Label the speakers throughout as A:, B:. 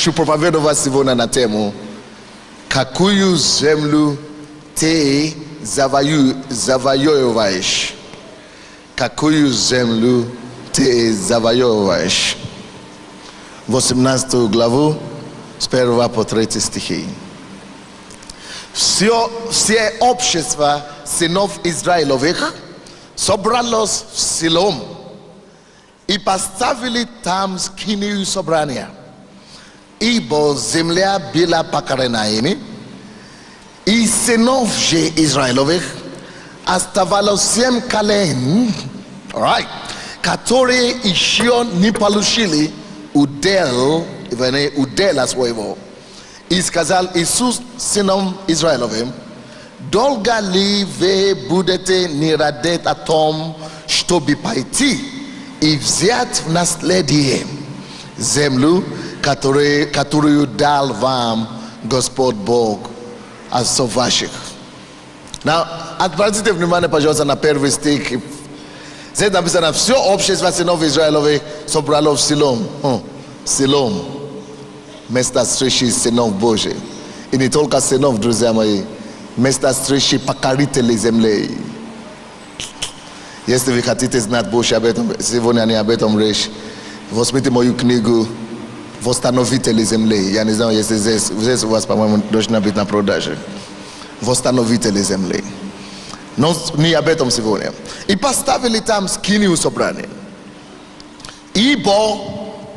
A: shupropavedo sivona na temu. Kakuyu zemlu te zavayovash. Kakuyu zemlu te zavayovash. W 18 glavu sperwa po 3 стихи. Все общество сынов Израиловых собралось в Силом и поставили там скинию собрания. Ибо земля была покорена ими, и сынов же Израиловых оставалось 7 колен, которые еще не получили удела своего. И сказал Иисус сынам Израилевым: долго ли вы будете не радеть о том, чтобы пойти и взять в наследие землю, которую дал вам Господь Бог отцов ваших? Обратите внимание, пожалуйста, на первый стих. Здесь написано: все общество сынов Израилевых собралось в Силом. Силом. Место встречи сынов Божьих. И не только сынов, друзья мои. Место встречи покорителей земли. Если вы хотите знать больше об этом, сегодня не об этом речь, возьмите мою книгу «Восстановители земли». Я не знаю, если здесь у вас, по-моему, должна быть на продаже. «Восстановители земли». Но не об этом сегодня. И поставили там скинию собрания. Ибо,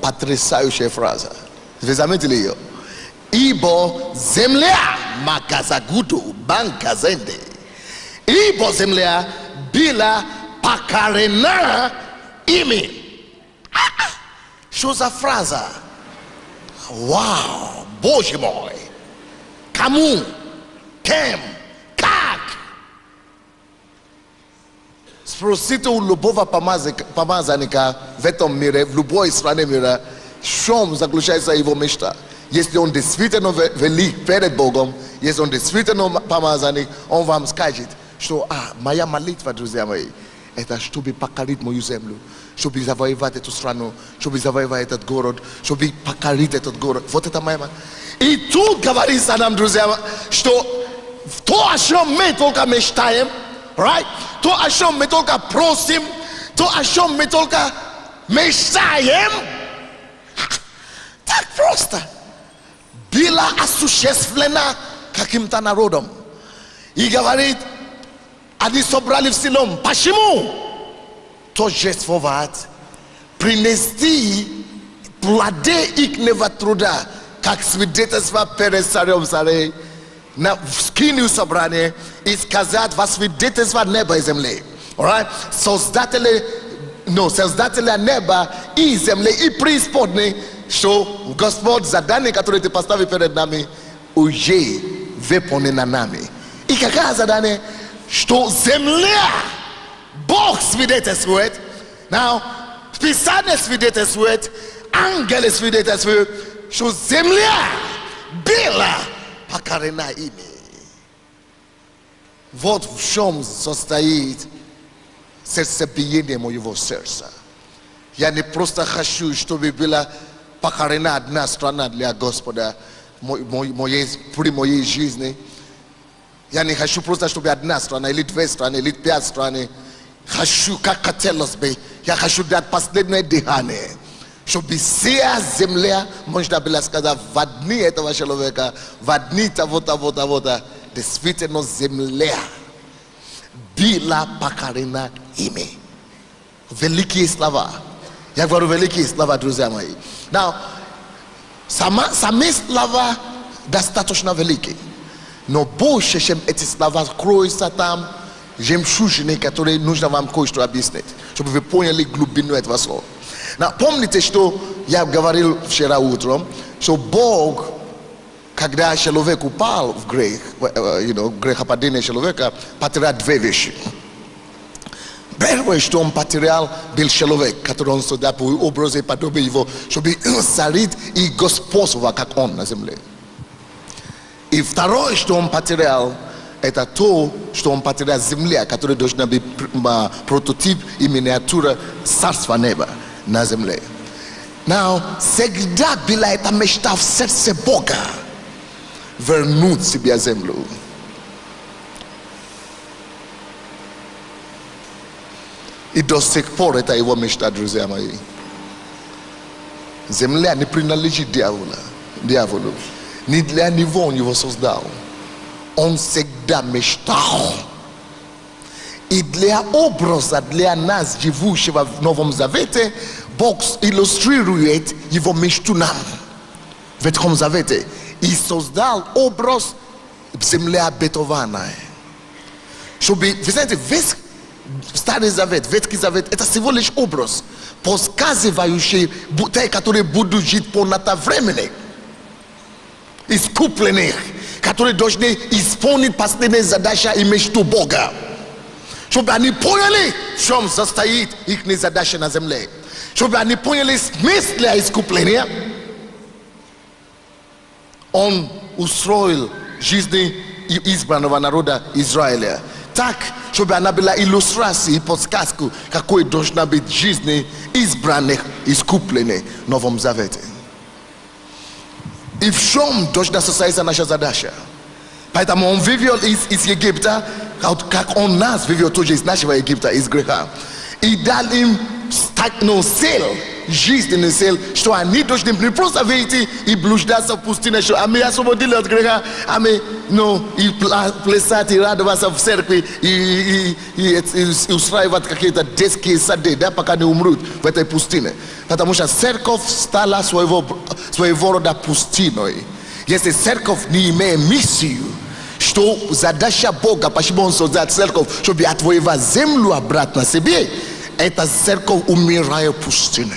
A: потрясающая фраза. Вы заметили ее? Ибо земля Маказагуду Банказенде. Ибо земля была покорена ими. Что за фраза? Вау, Боже мой! Кому? Кем? Как? Спросите у любого помазанника в этом мире, в любой стране мира, в чем заключается его мечта. Если он действительно велик перед Богом, если он действительно помазанник, он вам скажет, что моя молитва, друзья мои, это чтобы покорить мою землю, чтобы завоевать эту страну, чтобы завоевать этот город, чтобы покорить этот город. Вот это моя молитва. И тут говорится нам, друзья, что то, о чем мы только мечтаем, то, о чем мы только просим, то, о чем мы только мечтаем, так просто было осуществлено каким-то народом. И говорит, они собрали в Силом. Почему? Торжествовать, принести плоды ихнего труда, как свидетельство перед царем царей, на скинию собрания, и сказать во свидетельство неба и земли. Создателя неба и земли и преисподней, что Господь задание, которое ты поставил перед нами, уже выполнено нами. И какое задание? Что земля, Бог свидетельствует, Писание свидетельствует, ангелы свидетельствуют, что земля была покорена ими. Вот в чем состоит сердцебиение моего сердца. Я не просто хочу, чтобы была покорена одна страна для Господа при моей жизни. Я не хочу просто, чтобы одна страна, или 2 страны, или 5 стран. Хочу, как хотелось бы, я хочу дать последнее дыхание, чтобы вся земля, можно было сказать, в дни этого человека, в дни того-то, действительно земля была покорена ими. Великие слова. Я говорю великие слова, друзья мои. Сами слова достаточно великие. Но больше, чем эти слова, кроются там жемчужины, которые нужно вам кое-что объяснить, чтобы вы поняли глубину этого слова. Помните, что я говорил вчера утром, что Бог, когда человек упал в грех, грехопадение человека, потерял 2 вещи. Первое, что он потерял, был человек, который он создал по образу и подобию его, чтобы царить и господствовать, как он на земле. И второе, что он потерял, это то, что он потерял земля, которая должна быть прототип и миниатюра царства неба на земле. Now, всегда была эта мечта в сердце Бога вернуть себе землю. И до сих пор это его мечта, друзья мои. Земля не принадлежит дьяволу. Не для него он его создал. Он всегда мечтал. И для образа, для нас, живущего в Новом Завете, Бог иллюстрирует его мечту нам. В Ветхом Завете. И создал образ земли обетованной. Чтобы, вы знаете, весь Старый Завет, Ветхий Завет, это всего лишь образ, подсказывающий те, которые будут жить полнота времени. Искупленных, которые должны исполнить последние задачи и мечту Бога. Чтобы они поняли, в чем состоит их задача на земле. Чтобы они поняли смысл искупления. Он устроил жизнь избранного народа Израиля так, чтобы она была иллюстрацией и подсказку, какой должна быть жизнь избранных, искупленных в Новом Завете. И в чем должна состояться наша задача? Поэтому он вывел из Египта, как он нас вывел тоже из нашего Египта, из греха. И дал им цель, жизненную цель, что они должны не просто выйти и блуждаться в пустыне, что они освободили от греха, они и плясать, и радоваться в церкви, и устраивать какие-то детские сады, да, пока не умрут в этой пустыне. Потому что церковь стала своего рода пустиной. Если церковь не имеет миссию, что задача Бога, почему он создал церковь, чтобы отвоевать землю обратно себе, эта церковь умирает в пустыне.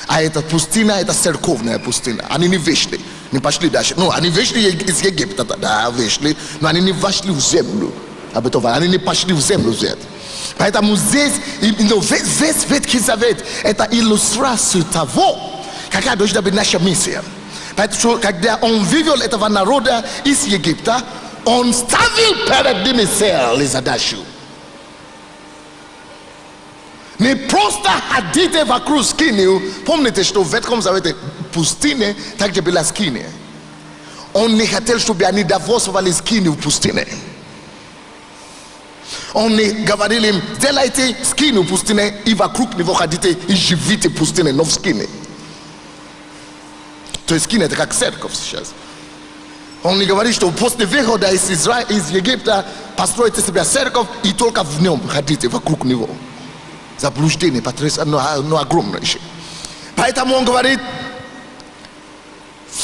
A: А эта пустыня, это церковная пустыня. Они не вышли, не пошли дальше. Они вышли из Египта, да, вышли, но они не вошли в землю обетованную. Они не пошли в землю взять. Поэтому здесь, весь Ветхий Завет, это иллюстрация того, какая должна быть наша миссия. Поэтому, когда он вывел этого народа из Египта, он ставил перед ними цель и задачу. Не просто ходите вокруг скинию. Помните, что в Ветхом Завете пустыня также была скиния. Он не хотел, чтобы они довольствовали скинию в пустыне. Он не говорил им, делайте скинию в пустыне и вокруг него ходите и живите в пустыне, но в скине. То есть скиния это как церковь сейчас. Он не говорит, что после выхода из Египта постройте себе церковь и только в нем ходите вокруг него. Заблуждение, но огромное. Поэтому он говорит,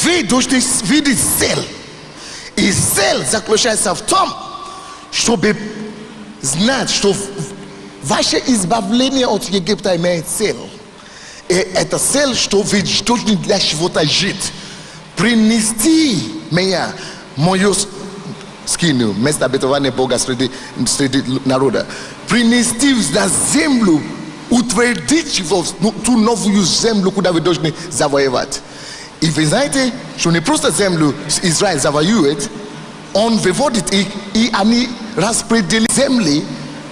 A: вы должны видеть цель. И цель заключается в том, чтобы знать, что ваше избавление от Египта имеет цель. И это цель, что вы должны для чего-то жить. Принести меня, мою скинию, место обетования Бога среди народа. Принести на землю, утвердить его, ту новую землю, куда вы должны завоевать. И вы знаете, что не просто землю Израиль завоюет, он выводит их, и они распределили земли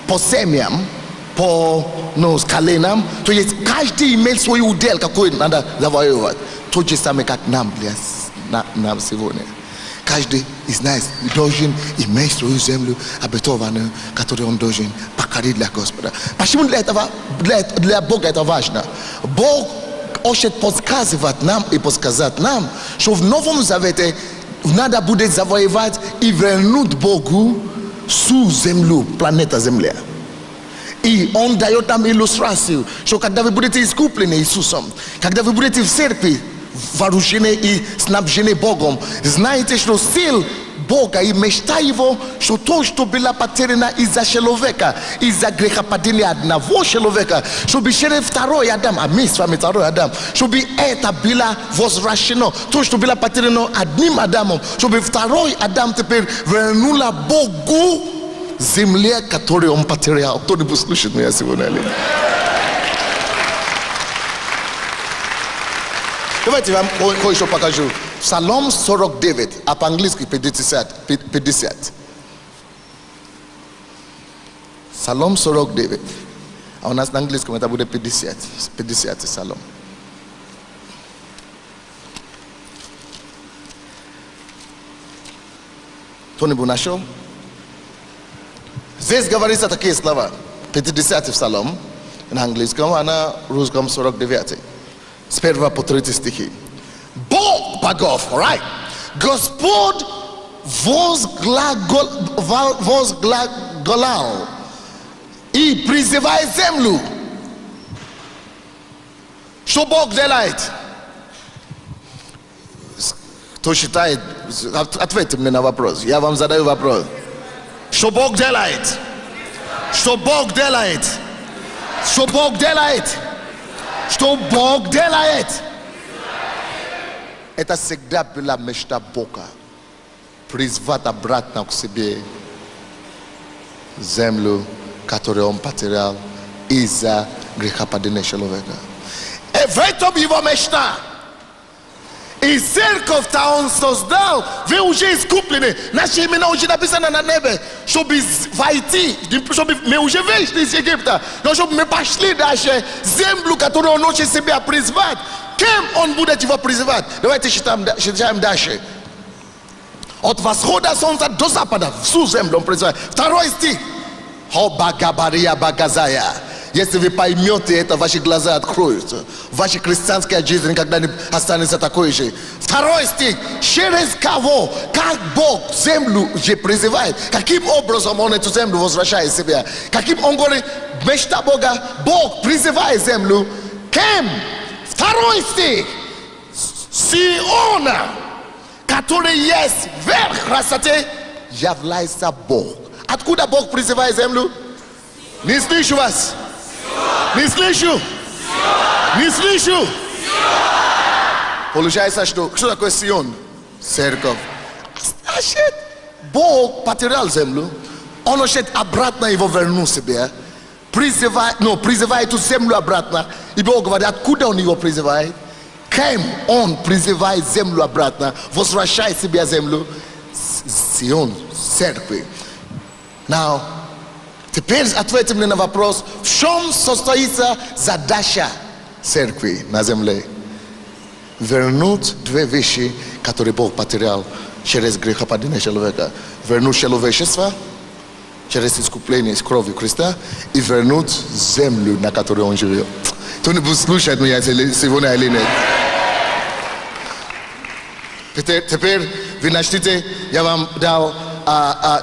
A: по семьям, по коленам. То есть каждый имеет свой удел, какой надо завоевать. То же самое, как нам сегодня. Каждый из нас должен иметь свою землю обетованную, которую он должен покорить для Господа. Почему для Бога это важно? Бог хочет подсказывать нам и подсказать нам, что в Новом Завете надо будет завоевать и вернуть Богу всю землю, планета Земля. И он дает нам иллюстрацию, что когда вы будете искуплены Иисусом, когда вы будете в церкви, вооружены и снабжены Богом, знаете, что сил Бога и мечта его, что то, что было потеряно из-за человека, из-за грехопадения одного человека, чтобы через второй Адам, а мы с вами второй Адам, чтобы это было возвращено, то, что было потеряно одним Адамом, чтобы второй Адам теперь вернула Богу земле, которую он потерял. Кто-нибудь слышит меня сегодня? Давайте вам кое-что покажу. Псалом 49, а по-английски 50. Псалом 49. A u nas na anglийском это будет 50. 50 псалом. Кто-нибудь нашел? Здесь говорится такие слова. 50 псалом на английском, а на русском 49. С 1 по 3 стихи. Бог богов, right? Господь возглаголал и призывает землю. Что Бог делает? Кто считает? Ответьте мне на вопрос. Я вам задаю вопрос. Что Бог делает? Что Бог делает? Что Бог делает? Что Бог делает? Это всегда была мечта Бога. Призвать обратно к себе землю, которую он потерял из-за грехопадения человека. И в этом его мечта. И церковь-то он создал. Вы уже искуплены. Наши имена уже написаны на небе. Чтобы войти, чтобы мы уже вышли из Египта. Но чтобы мы пошли дальше. Землю, которую он хочет себя призвать. Кем он будет его призывать? Давайте читаем дальше. От восхода солнца до запада всю землю он призывает. Второй стих. Хобагабария багазая. Если вы поймете это, ваши глаза откроются. Ваша христианская жизнь никогда не останется такой же. Второй стих. Через кого? Как Бог землю же призывает? Каким образом он эту землю возвращает себе? Каким он говорит, мечта Бога, Бог призывает землю. Кем? Второй стих. Сиона, который есть верх красоты, является Бог. Откуда Бог призывает землю? Не слышу вас. Не слышу. Не слышу. Получается, что такое Сион? Церковь. Значит, Бог потерял землю. Он хочет обратно его вернуть себе. Призывает эту землю обратно. И Бог говорит, откуда он его призывает? Кем он призывает землю обратно? Возвращает себе землю. Сион, церкви. Now, теперь ответьте мне на вопрос, в чем состоится задача церкви на земле? Вернуть две вещи, которые Бог потерял через грехопадение человека. Вернуть человечество через искупление из крови Христа и вернуть землю, на которой он живет. Кто-нибудь слушает меня сегодня или нет? Теперь вы начните, я вам дал.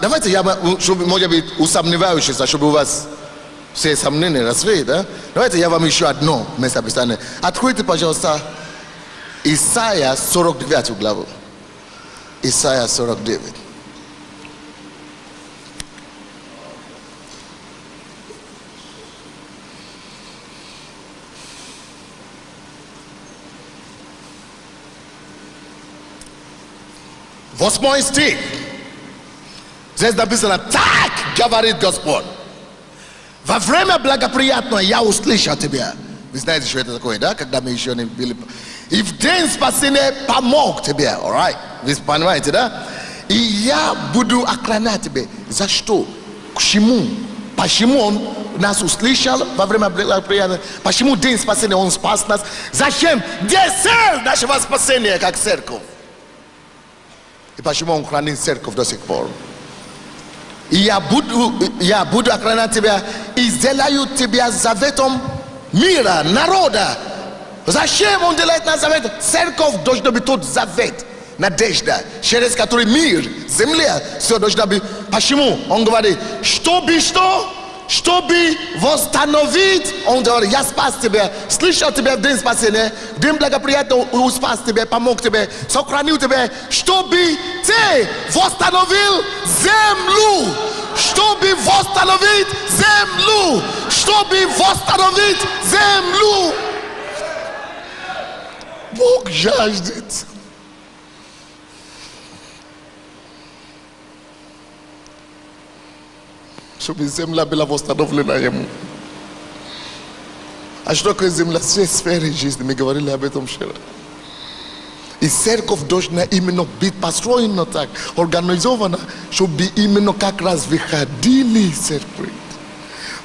A: Давайте я, чтобы, может быть, усомневающийся, чтобы у вас все сомнения развеять, да? Давайте я вам еще одно местописание. Откройте, пожалуйста, Исайя 49 главу. Исайя 49. Восьмой стих. Здесь написано, так говорит Господь. Во время благоприятное я услышал тебя. Вы знаете, что это такое, да? Когда мы еще не были. И в день спасения помог тебе. Alright? Вы понимаете, да? И я буду охранять тебя. За что? К чему? Почему он нас услышал во время благоприятия? Почему день спасения он спас нас? Зачем? Где цель нашего спасения, как церковь? И почему он хранит церковь до сих пор? И я буду охранять тебя и сделаю тебя заветом мира, народа. Зачем он делает нас завет? Церковь должна быть тот завет, надежда, через который мир, земля, все должна быть. Почему? Он говорит, чтобы что? Чтобы восстановить, он говорит, я спас тебя, слышал тебя в день спасения, в день благоприятия спас тебя, помог тебе, сохранил тебя, чтобы ты восстановил землю, чтобы восстановить землю, чтобы восстановить землю. Бог жаждет. Чтобы земля была восстановлена ему. А что такое земля? Все сферы жизни, мы говорили об этом вчера. И церковь должна именно быть построена так, организована, чтобы именно как раз выходили церкви.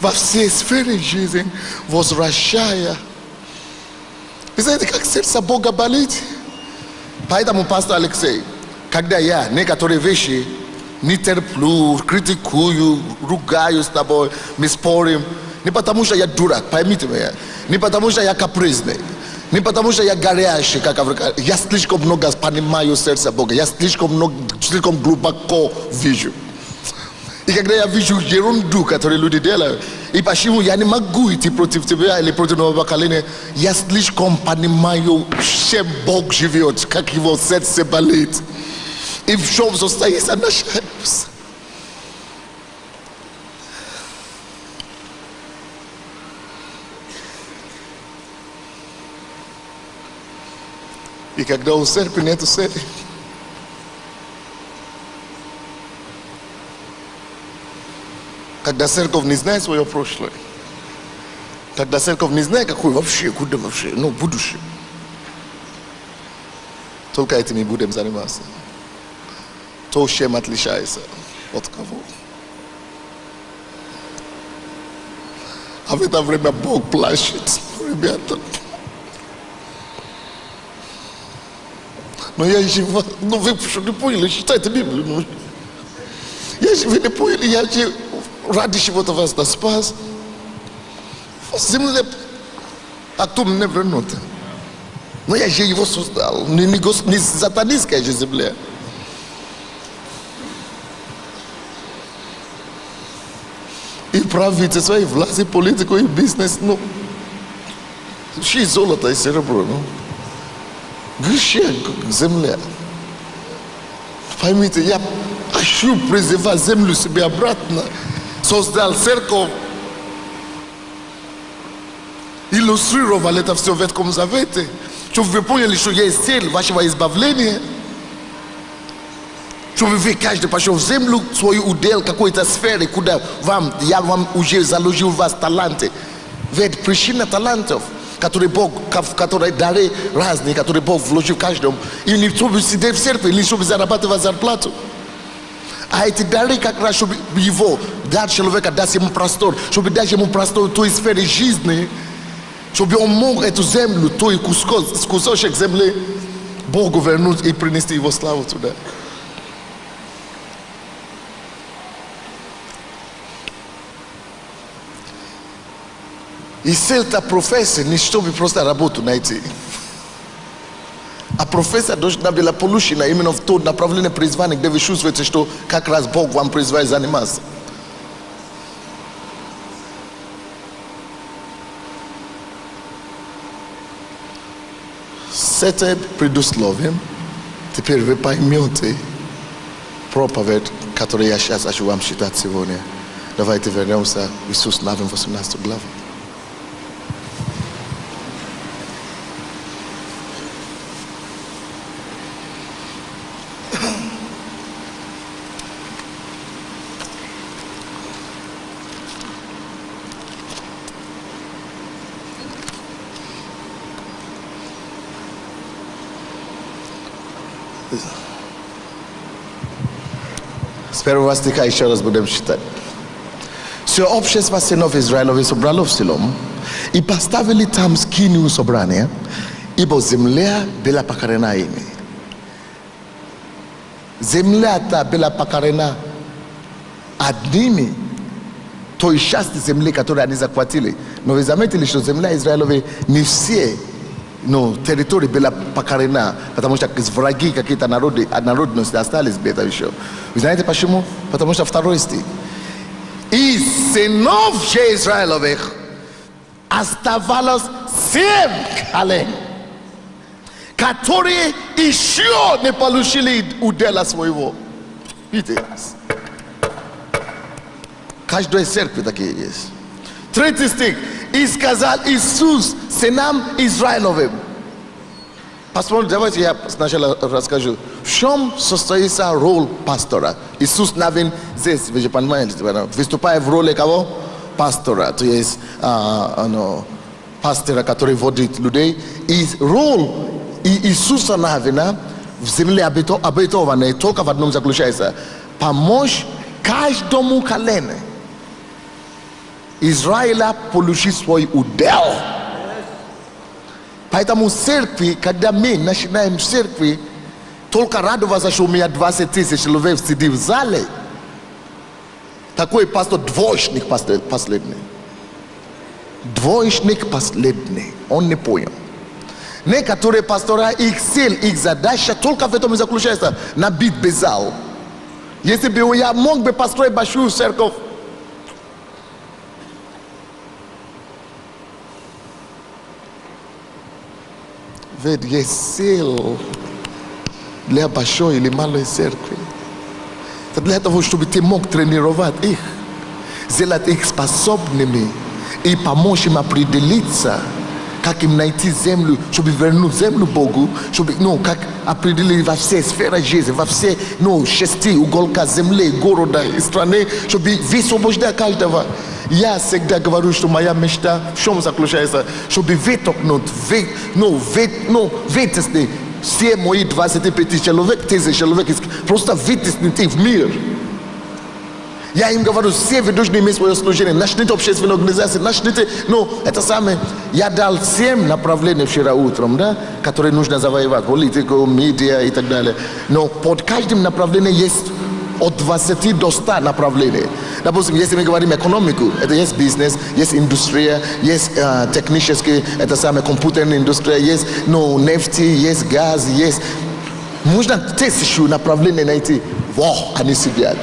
A: во всей сфере жизни возвращая. Вы знаете, как сердце Бога болит? Поэтому, пастор Алексей, когда я некоторые вещи не терплю, критикую, ругаю с тобой, мы спорим, не потому что я дурак, поймите меня, не потому что я капризный, не потому что я горящий, как африканец, я слишком много понимаю сердце Бога, я слишком глубоко вижу. И когда я вижу ерунду, которую люди делают, и почему я не могу идти против тебя или против нового поколения, я слишком понимаю, чем Бог живет, как его сердце болит. И в чем состоится наша жизнь. И когда у церкви нету цели, когда церковь не знает свое прошлое, когда церковь не знает, какой вообще, куда вообще, будущее, только этим и будем заниматься. То, чем отличается от кого. А в это время Бог плачет, ребята. Но я жива, вы что не поняли, читайте Библию. Вы не поняли, я же ради чего-то вас спас. Земля, а кто мне вернут? Но я же его создал, не сатанинская же земля. И правительство, и власть, и политику, и бизнес, и золото, и серебро, греще земля. Поймите, я хочу призывать землю себе обратно, создал церковь, иллюстрировал это все в Ветхом Завете, чтобы вы поняли, что есть цель вашего избавления. Чтобы вы каждый пошел в землю, свой удел какой-то сферы, куда я вам уже заложил вас таланты. Ведь причина талантов, которые дары разные, которые Бог вложил каждому, и не чтобы сидеть в церкви, или чтобы зарабатывать зарплату. А эти дары как раз, чтобы его дать человека, дать ему простор, чтобы дать ему простор в той сфере жизни, чтобы он мог эту землю, той кусочек земли, Богу вернуть и принести его славу туда. И цель профессии не чтобы просто работу найти. А профессия должна была получена именно в то направление призвания, где вы чувствуете, что как раз Бог вам призывает заниматься. С этим предусловием теперь вы поймете проповедь, которую я сейчас хочу вам читать сегодня. Давайте вернемся в Иисус Навин 18 главу. С первого стиха еще раз будем читать. Все общество сынов Израилевых собрало в Силом и поставили там скинию собрания, ибо земля была покорена ими. Земля-то была покорена одними той части земли, которую они захватили. Но вы заметили, что земля Израилевой не все территории была покорена, потому что враги какие-то народности остались где-то еще. Вы знаете почему? Потому что второй стих. Из сынов же Израилевых оставалось 7 колен, которые еще не получили удела своего. Видите? Каждой церкви такие есть. 3 стих. И сказал Иисус сынам Израилевым. Посмотрите, давайте я сначала расскажу. В чем состоится роль пастора? Иисус Навин здесь, вы же понимаете, выступает в роли кого? Пастора. То есть пастора, который водит людей. И роль Иисуса Навина в земле обетованной только в одном заключается: помочь каждому колену Израиля получит свой удел. Поэтому церкви, когда мы начинаем в церкви, только радоваться, что у меня 20 тысяч человек сидит в зале. Такой пастор двоечник последний. Двоечник последний. Он не понял. Некоторые пастора, их цель, их задача только в этом и заключается. Набить зал. Если бы я мог бы построить большую церковь, ведь есть сил для большой или малой церкви. Это для того, чтобы ты мог тренировать их, сделать их способными и помочь им определиться, как им найти землю, чтобы вернуть землю Богу, чтобы, как определить во все сферы жизни, во все, 6 уголка земли, города и страны, чтобы высвобождать каждого. Я всегда говорю, что моя мечта в чем заключается, чтобы вытолкнуть, вытеснить все мои 25 человек, 1000 человек, просто вытеснить их в мир. Я им говорю, все вы должны иметь свое служение, начните общественную организацию, начните, это самое. Я дал 7 направлений вчера утром, да, которые нужно завоевать, политику, медиа и так далее. Но под каждым направлением есть от 20 до 100 направлений. Допустим, если мы говорим экономику, это есть бизнес, есть индустрия, есть техническая, это самая компьютерная индустрия, есть нефти, есть газ, есть... Можно 1000 направлений найти. Они сидят.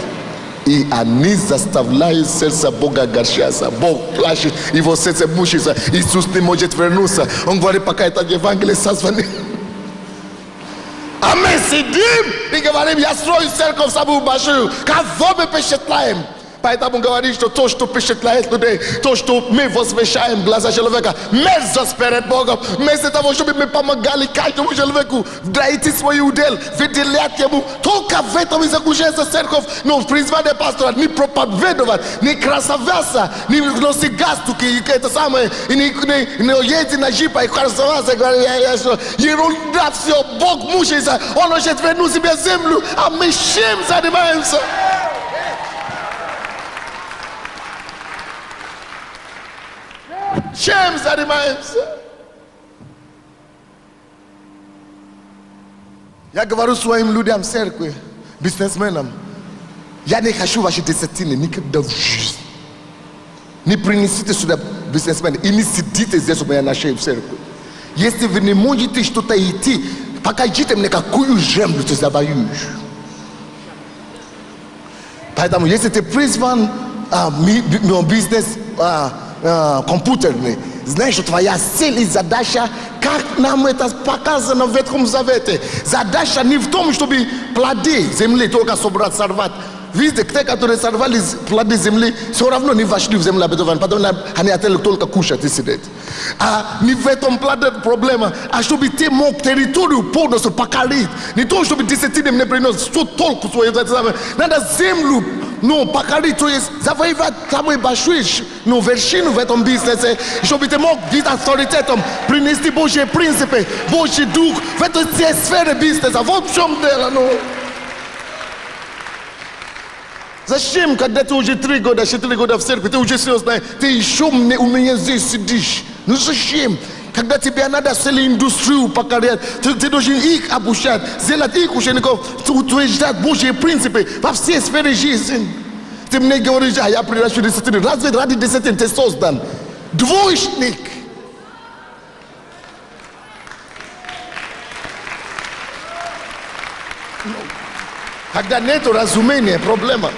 A: И они заставляют сердце Бога горчаться. Бог плачет, его сердце мучится. Иисус не может вернуться. Он говорит, пока это Евангелие созвонит. А мы сидим и говорим, я строю церковь самую большую. Кого мы впечатляем? Поэтому говорит, что то, что впечатляет людей, то, что мы возвещаем глаза человека, мерзость перед Богом. Вместо того, чтобы мы помогали каждому человеку найти свой удел, выделять ему. Только в этом и заключается церковь. Но призвание пастора не проповедовать, не красоваться, не носить галстуки, это самое, и не ездить на джипа и красоваться. Ерунда все, Бог мучается, Он хочет вернуть себе землю, а мы чем занимаемся? Чем занимаемся? Я говорю своим людям в церкви, бизнесменам, я не хочу ваши десятины никогда в жизни. Не принесите сюда бизнесмены и не сидите здесь у меня на шее в церкви. Если вы не можете что-то идти, покажите мне, какую землю ты завоюешь. Поэтому, если ты призван бизнес компьютерный, знаешь, что твоя цель и задача, как нам это показано в Ветхом Завете. Задача не в том, чтобы плоды земли только собрать, сорвать. Видите, те, которые сорвали плоды земли, все равно не вошли в землю обетованную, потому что они хотели только кушать и сидеть. А не в этом проблема, а чтобы ты мог территорию полностью покорить. Не то, чтобы десятины не приносят, что толку свою. Надо землю покорить, то есть завоевать самую большую вершину в этом бизнесе, чтобы ты мог быть авторитетом, принести Божьи принципы, Божий дух в этой сфере бизнеса. Вот в чем дело. Зачем, когда ты уже 3 года, 4 года в церкви, ты уже серьезно, ты еще у меня здесь сидишь? Зачем? Когда тебе надо целую индустрию покорять, ты должен их обучать, сделать их учеников, утверждать Божьи принципы во всей сфере жизни. Ты мне говоришь, я приношу десятину. Разве ради десятин ты создан? Двоечник. Когда нет разумения, проблема.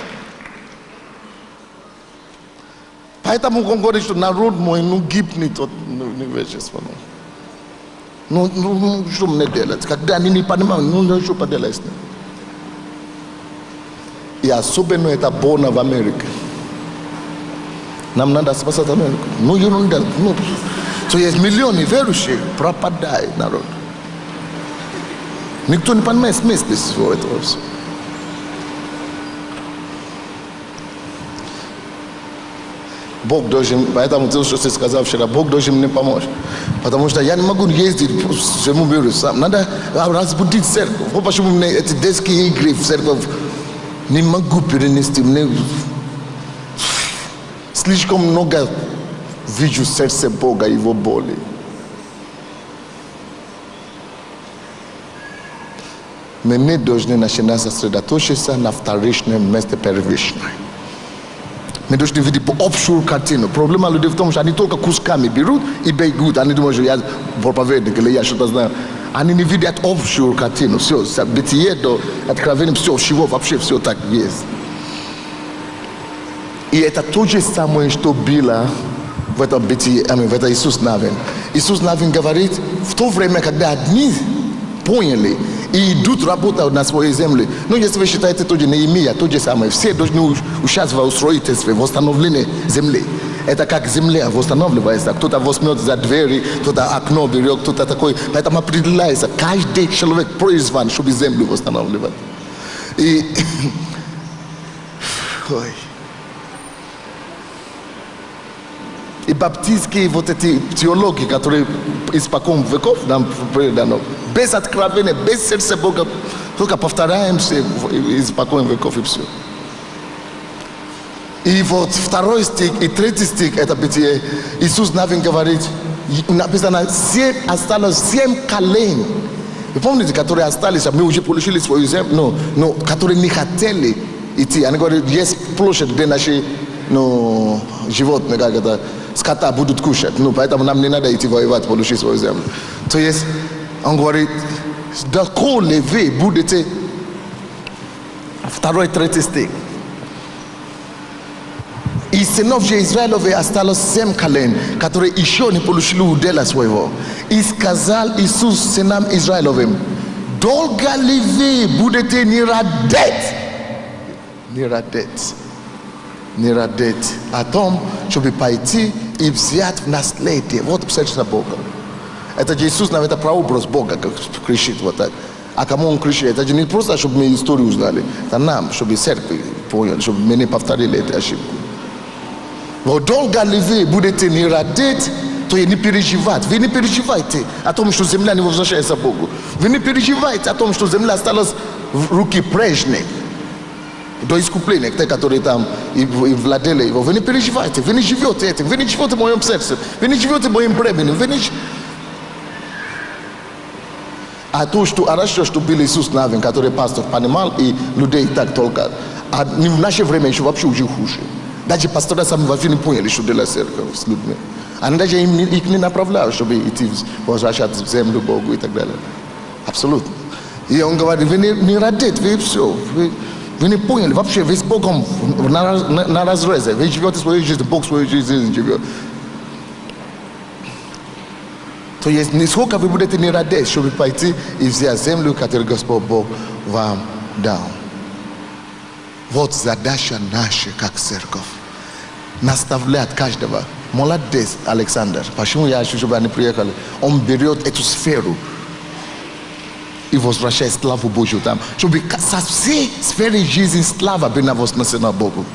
A: Поэтому он говорит, что народ мой, гибнет от невежества. Что мне делать? Когда они не понимают, что поделать с ним? И особенно это больно в Америке. Нам надо спасать Америку. Ерунда. То есть миллионы верующих, пропадает народ. Никто не понимает смысл всего этого. Бог должен, поэтому то, что ты сказал вчера, Бог должен мне помочь. Потому что я не могу ездить по всему миру сам. Надо разбудить церковь. Вот почему мне эти детские игры в церковь не могу перенести. Мне Слишком много вижу сердце Бога и его боли. Мы не должны начинать сосредоточиться на вторичном вместо первичном. Мы должны видеть общую картину. Проблема людей в том, что они только кусками берут и бегут. Они думают, что я проповедник или я что-то знаю. Они не видят общую картину. Все, бытие до откровения, все, чего вообще все так есть. И это то же самое, что было в этом бытие, в этом Иисус Навин. Иисус Навин говорит, в то время, когда одни поняли и идут работать на своей земле. Ну, если вы считаете то же Неемия, то же самое. Все должны участвовать в строительстве, в восстановлении земли. Это как земля восстанавливается. Кто-то возьмет за двери, кто-то окно берет, кто-то такой. Поэтому определяется, каждый человек призван, чтобы землю восстанавливать. И баптистские вот эти теологии, которые испокон веков нам переданы, без откровения, без сердца Бога, только повторяемся испокон веков и все. И вот 2 стих и 3 стих, это бытие, Иисус Навин говорит, написано, осталось 7 колен. Вы помните, которые остались, мы уже получили свою землю, но которые не хотели идти. Они говорят, есть площадь, где наши животные, как это, скота будут кушать. Поэтому нам не надо идти воевать, получить свою землю. То есть, он говорит, доколе вы будете, 2-3 стих. И сынов же Израилевых осталось 7 колен, которые еще не получили удела своего. И сказал Иисус сынам Израилевым, долго ли вы будете не радеть? Не радеть о том, чтобы пойти и взять в наследие. Вот сердце Бога. Это же Иисус, это прообраз Бога, как кричит вот так. А кому он кричит? Это же не просто, чтобы мы историю узнали. Это нам, чтобы церковь поняли, чтобы мы не повторили эту ошибку. Вот долго ли вы будете не радеть, то и не переживать. Вы не переживайте о том, что земля не возвращается Богу. Вы не переживайте о том, что земля осталась в руки прежней. До искупления, те, которые там и владели его. Вы не переживайте, вы не живете этим, вы не живете в моем сердце, вы не живете в моем бремени, вы не... А то, что хорошо, что был Иисус Навин, который пастор понимал, и людей так только. А в наше время еще вообще уже хуже. Даже пастора сами вообще не поняли, что делать церковь с людьми. Они даже их не направляют, чтобы идти возвращать в землю Богу и так далее. Абсолютно. И он говорит, вы не радите, вы все. Вы не поняли, вообще вы с Богом на разрезе. Вы живете свою жизнь, Бог свою жизнь живет. То есть, сколько вы будете не радеть, чтобы пойти и взять землю, которую Господь Бог вам дал. Вот задача наша, как церковь. Наставлять каждого. Молодец, Александр. Почему я хочу, чтобы они приехали? Он берет эту сферу и возвращает славу Божью там. Чтобы со всей сферы жизни слава была вознесена Богу.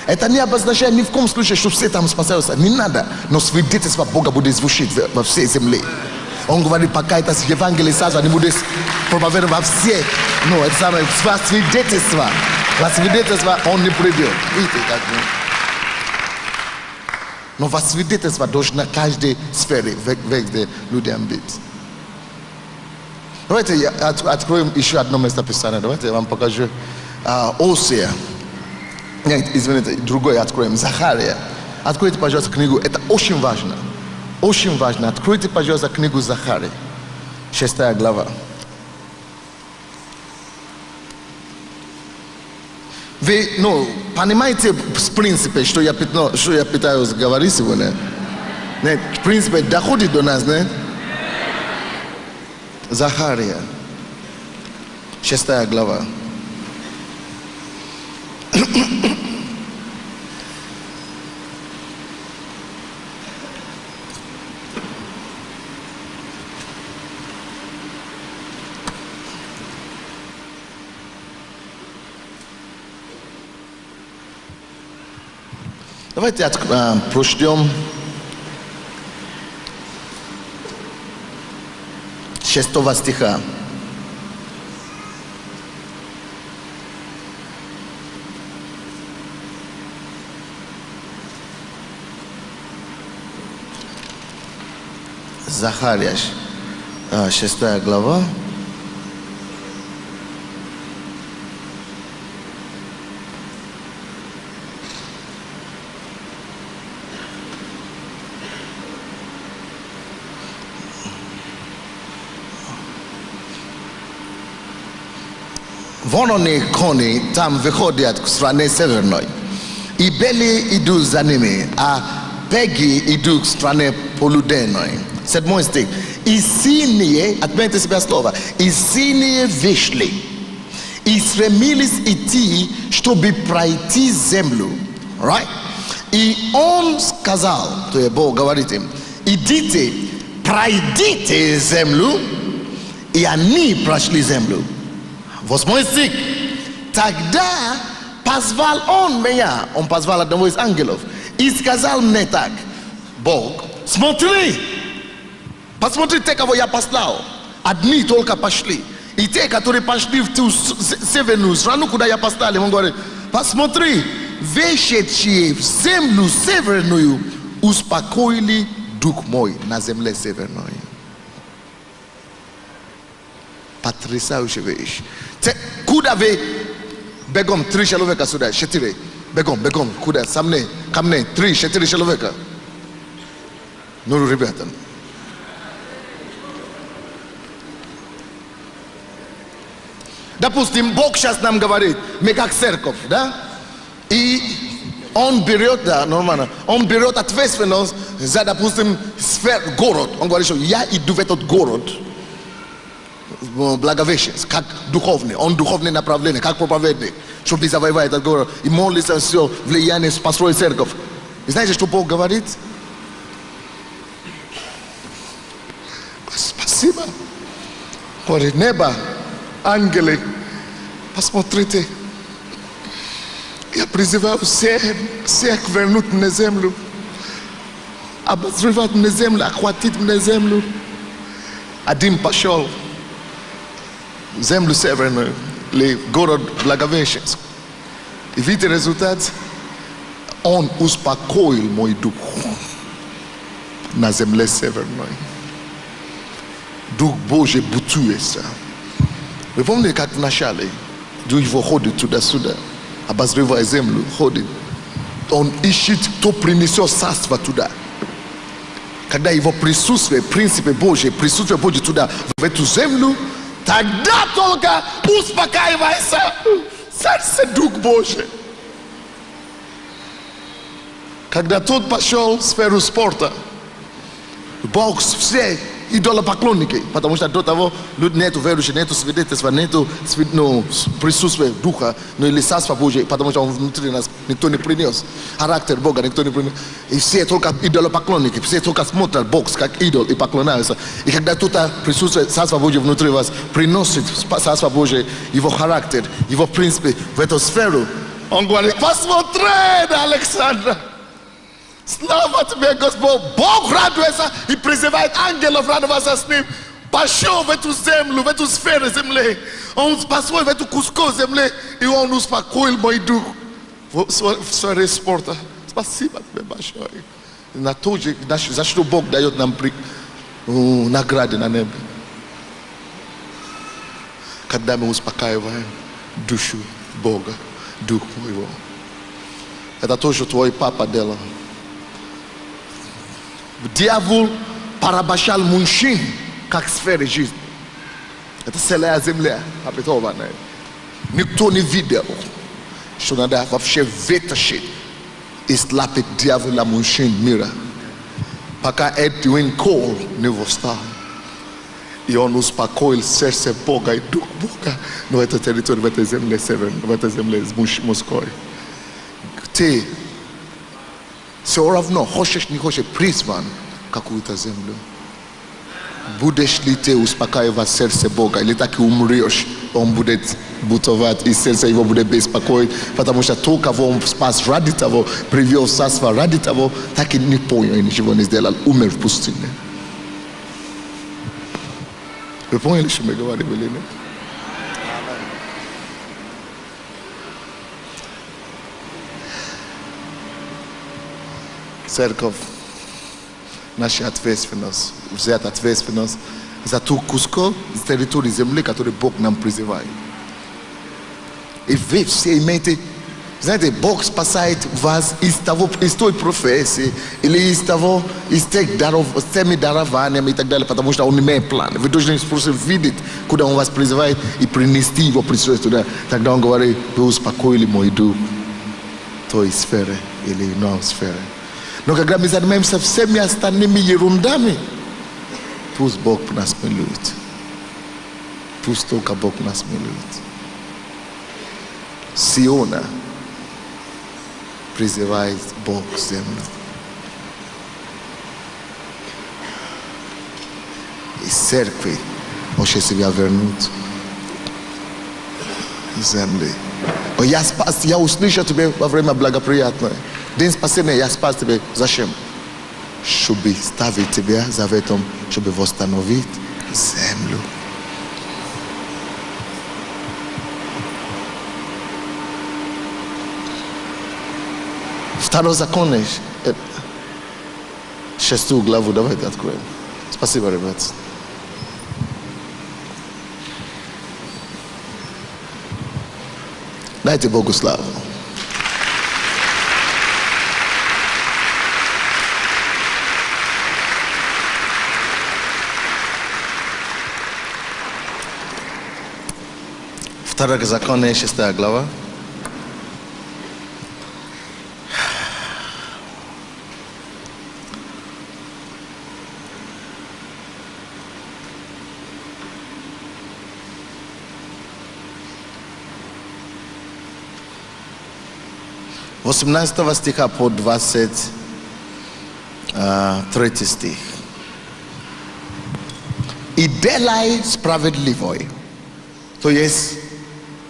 A: Это не обозначает ни в коем случае, что все там спасаются. Не надо. Но свидетельство Бога будет звучать во всей земле. Он говорит, пока это евангелизация не будет проповедовать во все. Ну, это самое свидетельство. Во свидетельство он не придет. Видите, как мы. Но во свидетельство должна каждой сфере, где людям быть. Давайте откроем еще одно местописание. Давайте я вам покажу. Осия. Нет, извините, другое откроем. Захария. Откройте, пожалуйста, книгу. Это очень важно. Очень важно. Откройте, пожалуйста, книгу Захарии. 6 глава. Вы, понимаете, в принципе, что я пытаюсь говорить сегодня? Нет, в принципе, доходит до нас, нет? Захария. 6 глава. Давайте прочтем 6 стиха. Захария, 6 глава. Вон они кони там выходят к стране северной. И белые идут за ними, а пеги идут к стране полуденной. 7 стих. И синие, отметьте себя слово, и синие вышли, и стремились идти, чтобы пройти землю. Right? И он сказал, то есть Бог говорит им, идите, пройдите землю, и они прошли землю. 8 стих. Тогда позвал он меня, он позвал одного из ангелов, и сказал мне так: Бог, смотри, посмотри те, кого я послал. Одни только пошли. И те, которые пошли в ту северную страну, куда я послал, он говорит: посмотри, вышедшие в землю северную успокоили дух мой на земле северной. Потрясающая вещь. Куда вы бегом 3 человека сюда, 4. Бегом, куда? Самне, ко мне, 3-4 человека. Ну, ребята. Допустим, Бог сейчас нам говорит, мы как церковь, да? И он берет, да, нормально, он берет ответственность за, допустим, город. Он говорит, что я иду в этот город. Благовещенск, как духовный, он духовное направление, как проповедник, чтобы завоевать этот город и молиться, все, влияние построить церковь. И знаете, что Бог говорит? Спасибо. Говорит, небо, ангелы, посмотрите, я призываю всех вернуть на землю, обозревать на землю, охватить на землю. Один пошел землю северную, или город Благовещенск. И видите результат? Он успокоил мой дух на земле северной. Дух Божий бутуется. Вы помните, как в начале его ходит туда-сюда, обозревая землю, ходит. Он ищет, кто принесет царство туда. Когда его присутствие, принципы Божьи, присутствие Божье туда, в эту землю, тогда только успокаивается сердце Дух Божий. Когда тот пошел в сферу спорта, Бог все идолопоклонники, потому что до того нету верующих, нету свидетельства, нету присутствия Духа, но или Царства Божьего, потому что он внутри нас никто не принес. Характер Бога никто не принес. И все только идолопоклонники, все только смотрят бокс как идол и поклоняются. И когда кто-то присутствует Царства Божьего внутри вас, приносит Царство Божие, его характер, его принципы в эту сферу, он говорит: посмотри на Александра. Слава тебе, Господь! Бог радуется и призывает ангелов радоваться с ним. Пошел в эту землю, в эту сферу земли. Он пошел в эту кусок земли, и он успокоил мой дух в сфере спорта. Спасибо тебе большое. На то же, за что Бог дает нам награды на небе. Когда мы успокаиваем душу Бога, дух моего. Это то, что твой папа делал. Дьявол порабощал мужчин как сферы жизни. Это целая земля обетованная. Никто не видел, что надо вообще вытащить и слапить дьявола мужчин мира. Пока Эдвин Кол не восстал. И он успокоил сердце Бога и дух Бога в этой территории, в этой земле северной, в этой земле мужской. Ты все равно, хочешь не хочешь, призван какую-то землю. Будешь ли ты успокаивать сердце Бога, или так и умрешь, он будет бутовать, и сердце его будет беспокоить, потому что то, кого он спас ради того, привел царство ради того, так и не понял, ничего не сделал, умер в пустыне. Вы поняли, что мы говорим или нет? Церковь, Nasze atmosferas, usate atmosferas, za tu Cusco, território земли, который Бог нам призывает. И вы все имеете, знаете, Бог спасает вас из той профессии или из теми дарованиями и так далее, потому что Он имеет план. Вы должны просто видеть, куда Он вас призывает и принести Его присутствие туда. Тогда Он говорит: вы успокоили мой дух в той сфере или иной сфере. Но когда мы занимаемся всеми остальными ерундами, пусть Бог нас милует. Пусть только Бог нас милует. Сиона призывает Бог землю. И церкви очень себя вернут земли. Я услышал тебя во время благоприятное. День спасения я спас тебя. Зачем? Чтобы ставить тебя заветом, чтобы восстановить землю. Второй закон, 6 главу, давайте откроем. Спасибо, ребят. Дайте Богу славу. Второй закон, 6 глава. С 18 стиха по 23 стих. И делай справедливой. То есть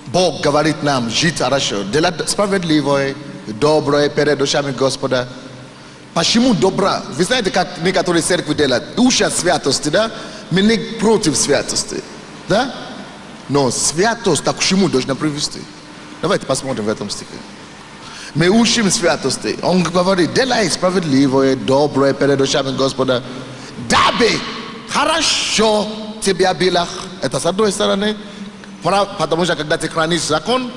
A: Бог говорит нам жить хорошо. Делать справедливое, доброе перед очами Господа. Почему добра? Вы знаете, как некоторые церкви делают? Учат святости, да? Мы не против святости, да? Но святость так к чему должна привести? Давайте посмотрим в этом стихе. Мы учим святости. Он говорит: делай справедливое, доброе перед очами Господа, дабы хорошо тебе было. Это с одной стороны. Потому что когда ты хранишь закон,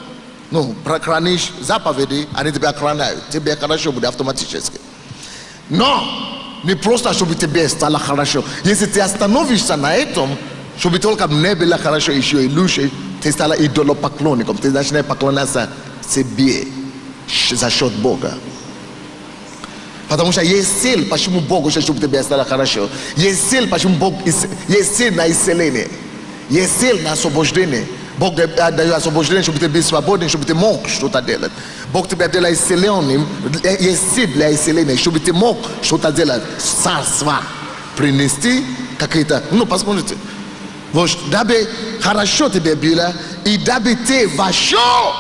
A: хранишь заповеди, они тебя охраняют. Тебе хорошо будет автоматически. Но не просто, чтобы тебе стало хорошо. Если ты остановишься на этом, чтобы только мне было хорошо, еще и лучше, ты стала идолопоклонником. Ты начинаешь поклоняться себе за счет Бога. Потому что есть цель, почему Бог хочет, чтобы тебе стало хорошо. Есть цель, почему Бог есть цель на исцеление. Есть цель на освобождение. Бог дает освобождение, чтобы ты был свободен, чтобы ты мог что-то делать. Бог тебя делает исцелением. Есть цель для исцеления, чтобы ты мог что-то делать. Царство принести какие-то. Посмотрите. Вот, дабы хорошо тебе было, и дабы ты вошел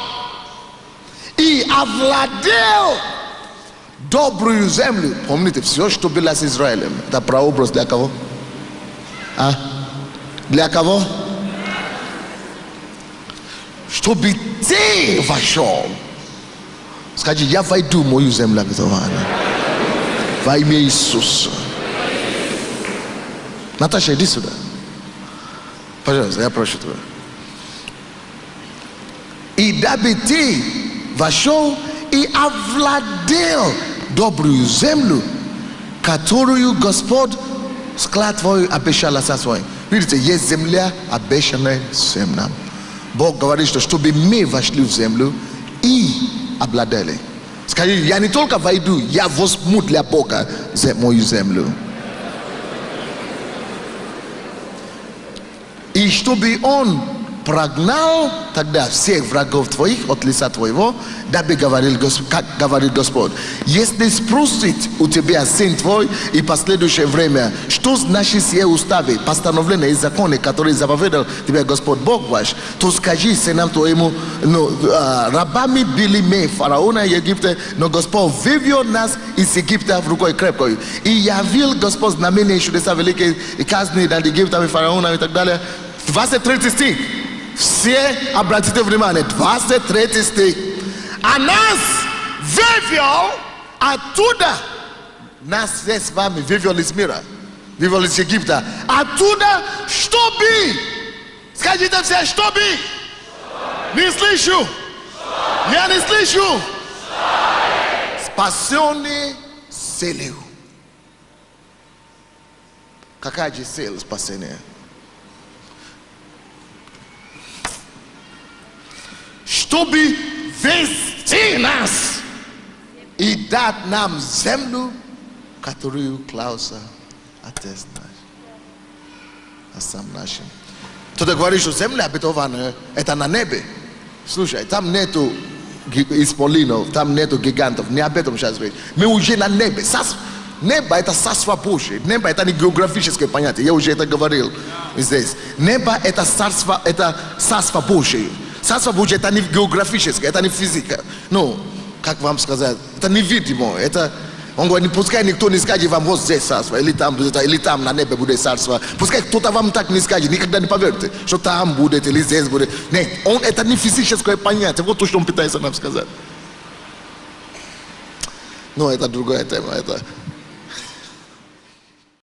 A: и овладел добрую землю. Помните, все, что было с Израилем, это прообраз для кого? Для кого? Чтобы ты вошел. Скажи: я войду в мою землю обетованную. Во имя Иисуса. Наташа, иди сюда. Пожалуйста, я прошу тебя. И дабы ты вошел и овладел добрую землю, которую Господь склад твой обещал отцам своим. Видите, есть земля, обещанная всем нам. Бог говорит, что чтобы мы вошли в землю и обладали. Скажи: я не только войду, я возьму для Бога мою землю. И чтобы Он прогнал тогда всех врагов твоих от лица твоего, дабы как говорит Господь: если спросит у тебя сын твой и последующее время, что значит все уставы, постановления и законы, которые заповедал тебе Господь Бог ваш, то скажи сынам твоему: рабами были мы фараона Египта, но Господь вывел нас из Египта в рукой крепкой. И явил Господь знамения и чудеса великие и казни над Египтом и фараоном и так далее. 23 стих. Все обратите внимание, 23 стих. А нас вывел оттуда Нас здесь с вами вывел из мира, вывел из Египта. Оттуда, чтобы, скажите все, чтобы, не слышу, я не слышу, спасенный целью. Какая же цель спасения? Чтобы вести нас и дать нам землю, которую клялся Отец наш. А сам нашим. Кто-то говорит, что земля обетованная это на небе. Слушай, там нету исполинов, там нету гигантов. Не об этом сейчас говорить. Мы уже на небе. Небо это царство Божие. Небо это не географическое понятие. Я уже это говорил здесь. Небо это царство Божие. Царство Божие это не географическое, это не физика. Ну, как вам сказать, это невидимо. Это, он говорит, пускай никто не скажет вам вот здесь царство, или там на небе будет царство. Пускай кто-то вам так не скажет, никогда не поверьте, что там будет или здесь будет. Нет, это не физическое понятие. Вот то, что он пытается нам сказать. Но это другая тема. Это